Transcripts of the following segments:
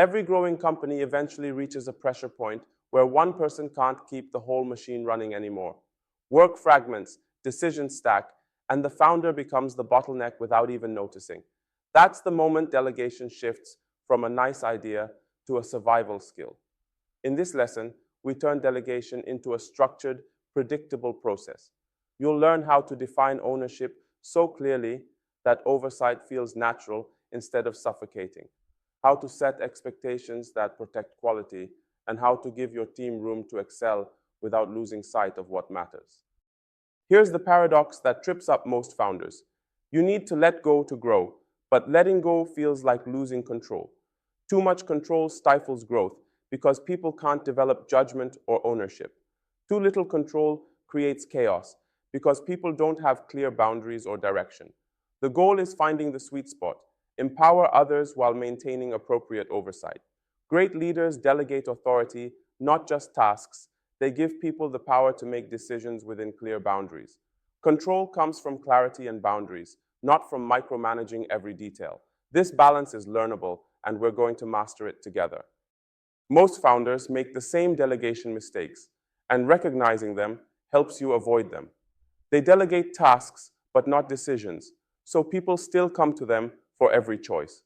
Every growing company eventually reaches a pressure point where one person can't keep the whole machine running anymore. Work fragments, decisions stack, and the founder becomes the bottleneck without even noticing. That's the moment delegation shifts from a nice idea to a survival skill. In this lesson, we turn delegation into a structured, predictable process. You'll learn how to define ownership so clearly that oversight feels natural instead of suffocating, how to set expectations that protect quality, and how to give your team room to excel without losing sight of what matters. Here's the paradox that trips up most founders. You need to let go to grow, but letting go feels like losing control. Too much control stifles growth because people can't develop judgment or ownership. Too little control creates chaos because people don't have clear boundaries or direction. The goal is finding the sweet spot. Empower others while maintaining appropriate oversight. Great leaders delegate authority, not just tasks. They give people the power to make decisions within clear boundaries. Control comes from clarity and boundaries, not from micromanaging every detail. This balance is learnable, and we're going to master it together. Most founders make the same delegation mistakes, and recognizing them helps you avoid them. They delegate tasks, but not decisions, so people still come to them for every choice.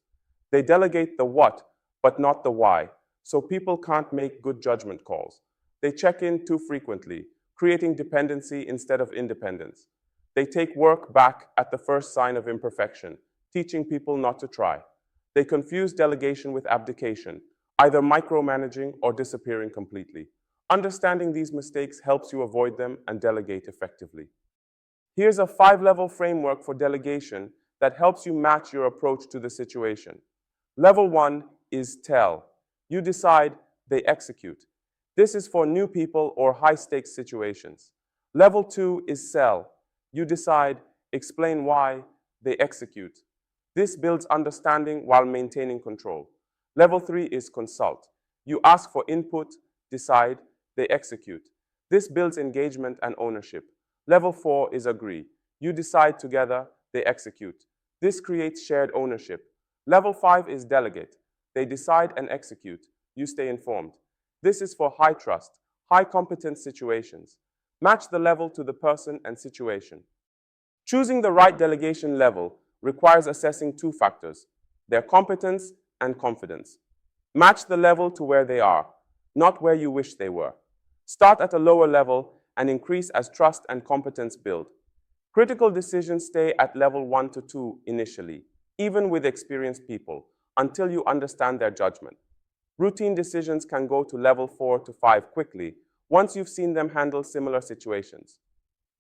They delegate the what, but not the why, so people can't make good judgment calls. They check in too frequently, creating dependency instead of independence. They take work back at the first sign of imperfection, teaching people not to try. They confuse delegation with abdication, either micromanaging or disappearing completely. Understanding these mistakes helps you avoid them and delegate effectively. Here's a 5-level framework for delegation that helps you match your approach to the situation. Level 1 is tell. You decide, they execute. This is for new people or high-stakes situations. Level 2 is sell. You decide, explain why, they execute. This builds understanding while maintaining control. Level 3 is consult. You ask for input, decide, they execute. This builds engagement and ownership. Level 4 is agree. You decide together, they execute. This creates shared ownership. Level 5 is delegate. They decide and execute. You stay informed. This is for high trust, high competence situations. Match the level to the person and situation. Choosing the right delegation level requires assessing 2 factors, their competence and confidence. Match the level to where they are, not where you wish they were. Start at a lower level and increase as trust and competence build. Critical decisions stay at level 1 to 2 initially, even with experienced people, until you understand their judgment. Routine decisions can go to level 4 to 5 quickly, once you've seen them handle similar situations.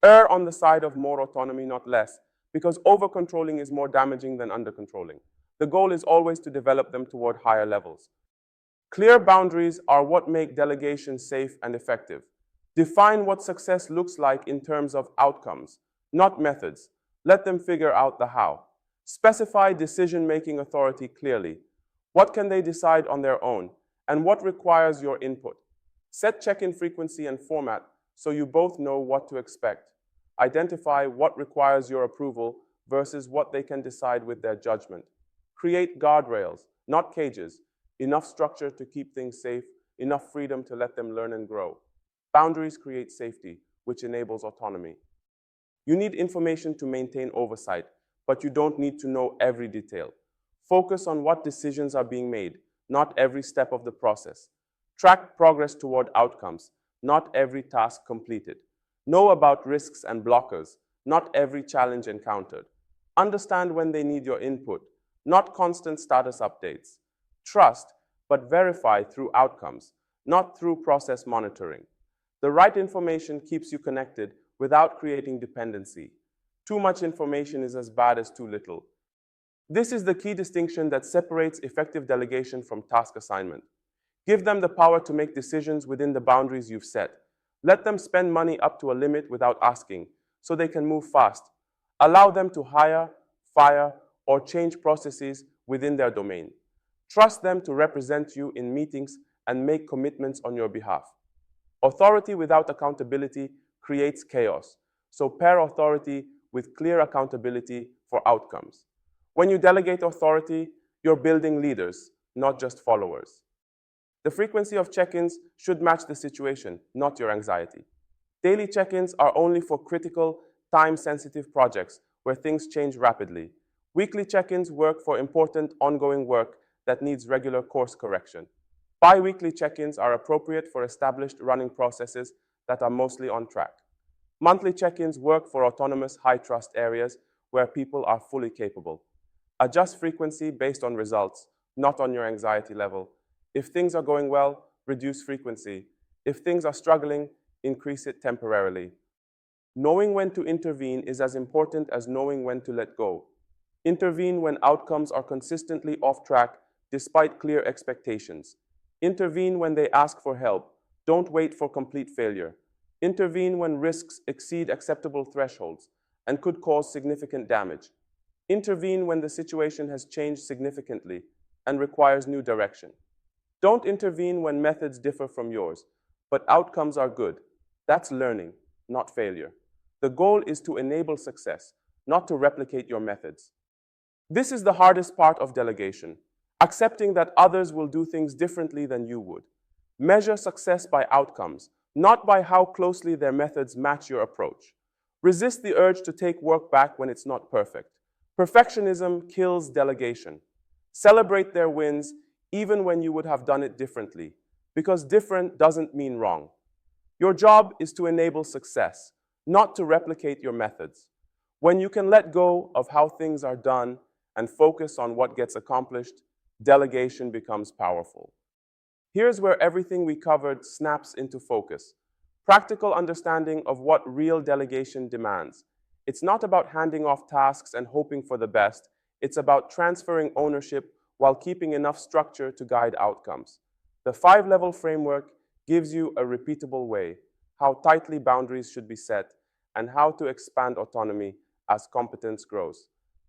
Err on the side of more autonomy, not less, because over-controlling is more damaging than under-controlling. The goal is always to develop them toward higher levels. Clear boundaries are what make delegation safe and effective. Define what success looks like in terms of outcomes, not methods. Let them figure out the how. Specify decision-making authority clearly. What can they decide on their own, and what requires your input? Set check-in frequency and format so you both know what to expect. Identify what requires your approval versus what they can decide with their judgment. Create guardrails, not cages. Enough structure to keep things safe, enough freedom to let them learn and grow. Boundaries create safety, which enables autonomy. You need information to maintain oversight, but you don't need to know every detail. Focus on what decisions are being made, not every step of the process. Track progress toward outcomes, not every task completed. Know about risks and blockers, not every challenge encountered. Understand when they need your input, not constant status updates. Trust, but verify through outcomes, not through process monitoring. The right information keeps you connected without creating dependency. Too much information is as bad as too little. This is the key distinction that separates effective delegation from task assignment. Give them the power to make decisions within the boundaries you've set. Let them spend money up to a limit without asking, so they can move fast. Allow them to hire, fire, or change processes within their domain. Trust them to represent you in meetings and make commitments on your behalf. Authority without accountability creates chaos, so pair authority with clear accountability for outcomes. When you delegate authority, you're building leaders, not just followers. The frequency of check-ins should match the situation, not your anxiety. Daily check-ins are only for critical, time-sensitive projects where things change rapidly. Weekly check-ins work for important, ongoing work that needs regular course correction. Bi-weekly check-ins are appropriate for established running processes that are mostly on track. Monthly check-ins work for autonomous, high-trust areas where people are fully capable. Adjust frequency based on results, not on your anxiety level. If things are going well, reduce frequency. If things are struggling, increase it temporarily. Knowing when to intervene is as important as knowing when to let go. Intervene when outcomes are consistently off track despite clear expectations. Intervene when they ask for help. Don't wait for complete failure. Intervene when risks exceed acceptable thresholds and could cause significant damage. Intervene when the situation has changed significantly and requires new direction. Don't intervene when methods differ from yours, but outcomes are good. That's learning, not failure. The goal is to enable success, not to replicate your methods. This is the hardest part of delegation, accepting that others will do things differently than you would. Measure success by outcomes, not by how closely their methods match your approach. Resist the urge to take work back when it's not perfect. Perfectionism kills delegation. Celebrate their wins even when you would have done it differently, because different doesn't mean wrong. Your job is to enable success, not to replicate your methods. When you can let go of how things are done and focus on what gets accomplished, delegation becomes powerful. Here's where everything we covered snaps into focus. Practical understanding of what real delegation demands. It's not about handing off tasks and hoping for the best. It's about transferring ownership while keeping enough structure to guide outcomes. The 5-level framework gives you a repeatable way, how tightly boundaries should be set, and how to expand autonomy as competence grows.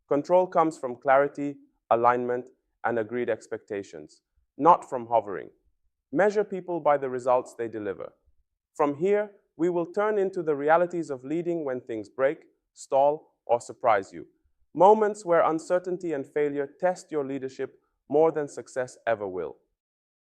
Control comes from clarity, alignment, and agreed expectations, not from hovering. Measure people by the results they deliver. From here, we will turn into the realities of leading when things break, stall, or surprise you. Moments where uncertainty and failure test your leadership more than success ever will.